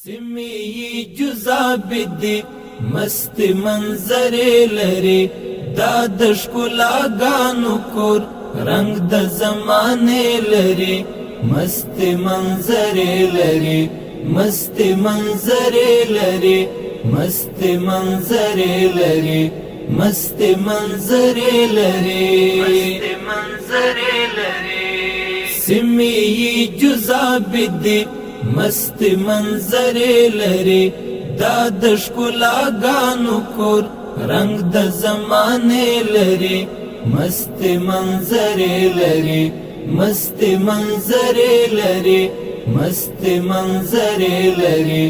سیمې جذابې دي مست منظر لري دا د ښکلاګانو کور رنگ د زمانه لري مست منظر لري مست منظر لري مست منظر لري مست منظر لري مست منظر لري سیمې جذابې دي مست منظر لري دا د ښکلاګانو کور رنگ د زمانه لري مست منظر لري مست منظر لري مست منظر لري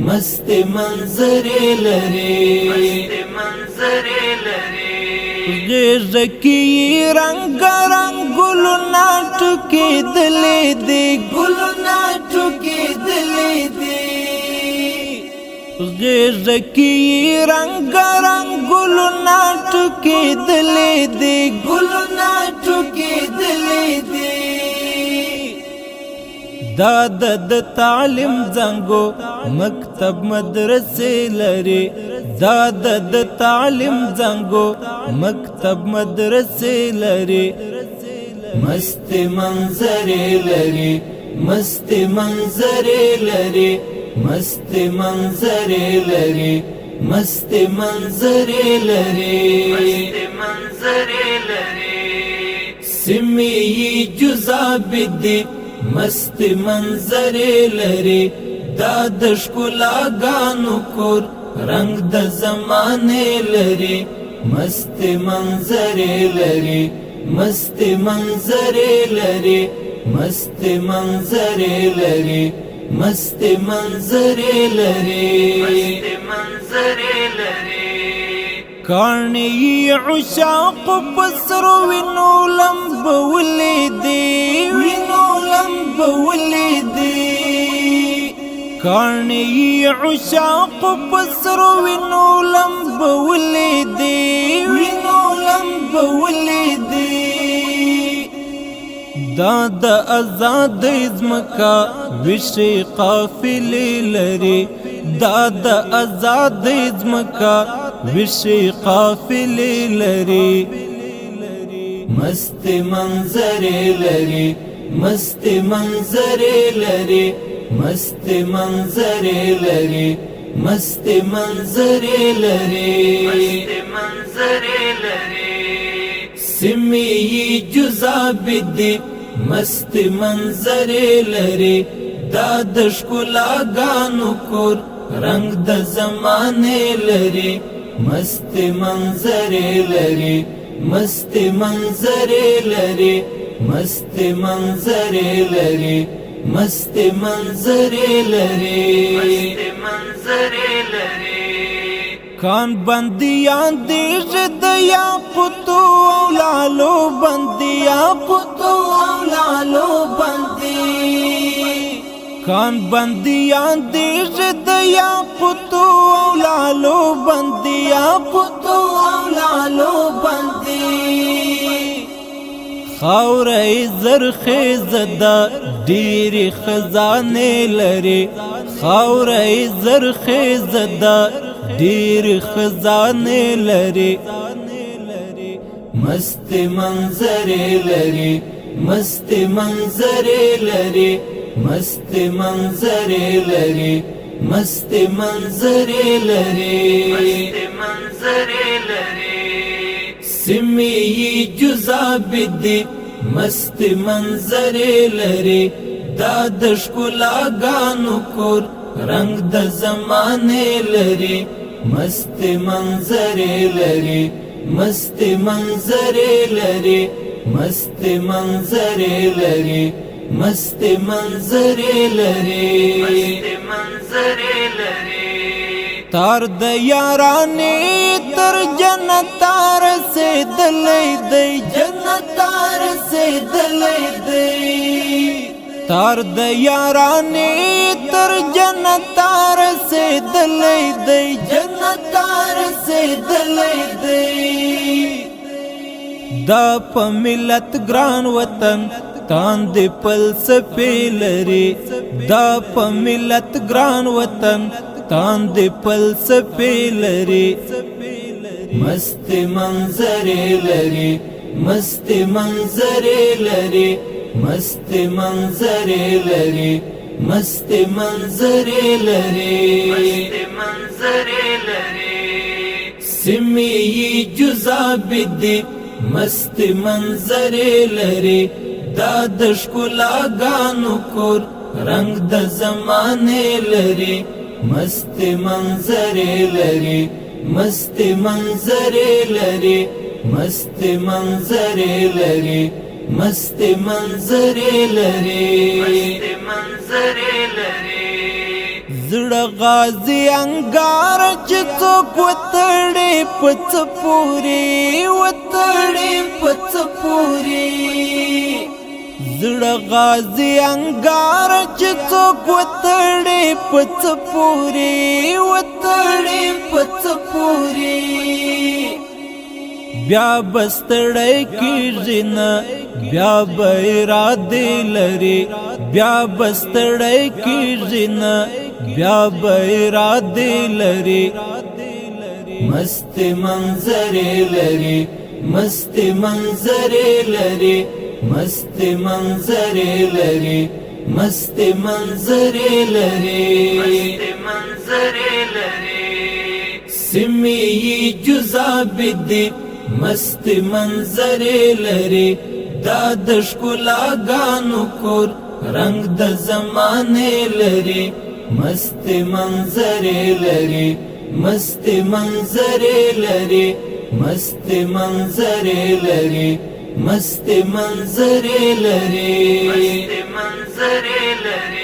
مست منظر لري مست منظر لري غیرکی رنگ رنگ گلونا ټوکی دلې دی گلونا ټوکی دلې دی غیرکی رنگ رنگ گلونا ټوکی دلې دی گلونا ټوکی دلې دی دا د تعلیم زنګو مکتب مدرسې لري دا د تعلیم زنګو مکتب مدرسې لري مست منظر لري مست منظر لري مست منظر لري مست منظر لري مست منظر لري سیمې جذابې دي مست منظر لري دا د ښکلاګانو کور رنگ د زمانه لري مست منظر لري مست منظر لري مست منظر لري مست منظر لري مست منظر لري کانی عشاق پسرو وینو لمب ولیدي وینو لمب ولیدي کانی عشاق پسرو وینو لمب ولیدي وینو لمب ولیدي دا د آزاد ازمکا وشي قافلې لري دا د آزاد ازمکا وشي قافلې لري مست منظر لري مست منظر لري مست منظر لري مست منظر لري مست منظر لري سیمې جذابې دي مست منظر لري دا د ښکلاګانو کور رنگ د زمانه لري مست منظر لري مست منظر لري مست منظر لري مست منظر لري مست منظر لري کان بندیان دی جد یا قطو لالو بندیا قطو لالو بندی کان بندیان دی جد یا قطو لالو بندیا قطو لالو بندی خاورې زرخیز دا ډېرې خزانې لري خاورې زرخیز دا ډېرې خزانې لري مست منظر لري مست منظر لري مست منظر لري مست منظر لري مست منظر لري سیمې جذابې دي مست منظر لري دا د ښکلاګانو کور رنگ د زمانه لري مست منظر لري مست منظر لري مست منظر لري مست منظر لري مست منظر لري تار د یارانې تر جنتار سے دلې دی جنتار سے دلې دی تار د یارانې تر جنتار سے دلې دی جنتار سے دلې دی دا په ملت ګران وطن تاند پل سپیلری دا په ملت ګران وطن تاند فلسفه لري مست منظر لري مست منظر لري مست منظر لري مست منظر لري سمی جزا بدی مست منظر لري دا د ښکلاګانو کور رنگ د زمانه لري مست منظر لري مست منظر لري مست منظر لري مست منظر لري زړه غازی انګار چې څوک وتړي پڅ پوری وتړي پڅ پوری زړه غازی انګار چې څوک وتړي پڅ پوری وتړي پڅ پوری بیا بستړی کیږي نه بیا به اراده لري بیا بستړی کیږي نه بیا به اراده لري مست منظر لري مست منظر لري مست منظر لري مست منظر لري سمی جزا بدی مست منظر لري دا د ښکلاګانو کور رنگ د زمانه لري مست منظر لري مست منظر لري مست منظر لري مست منظر لري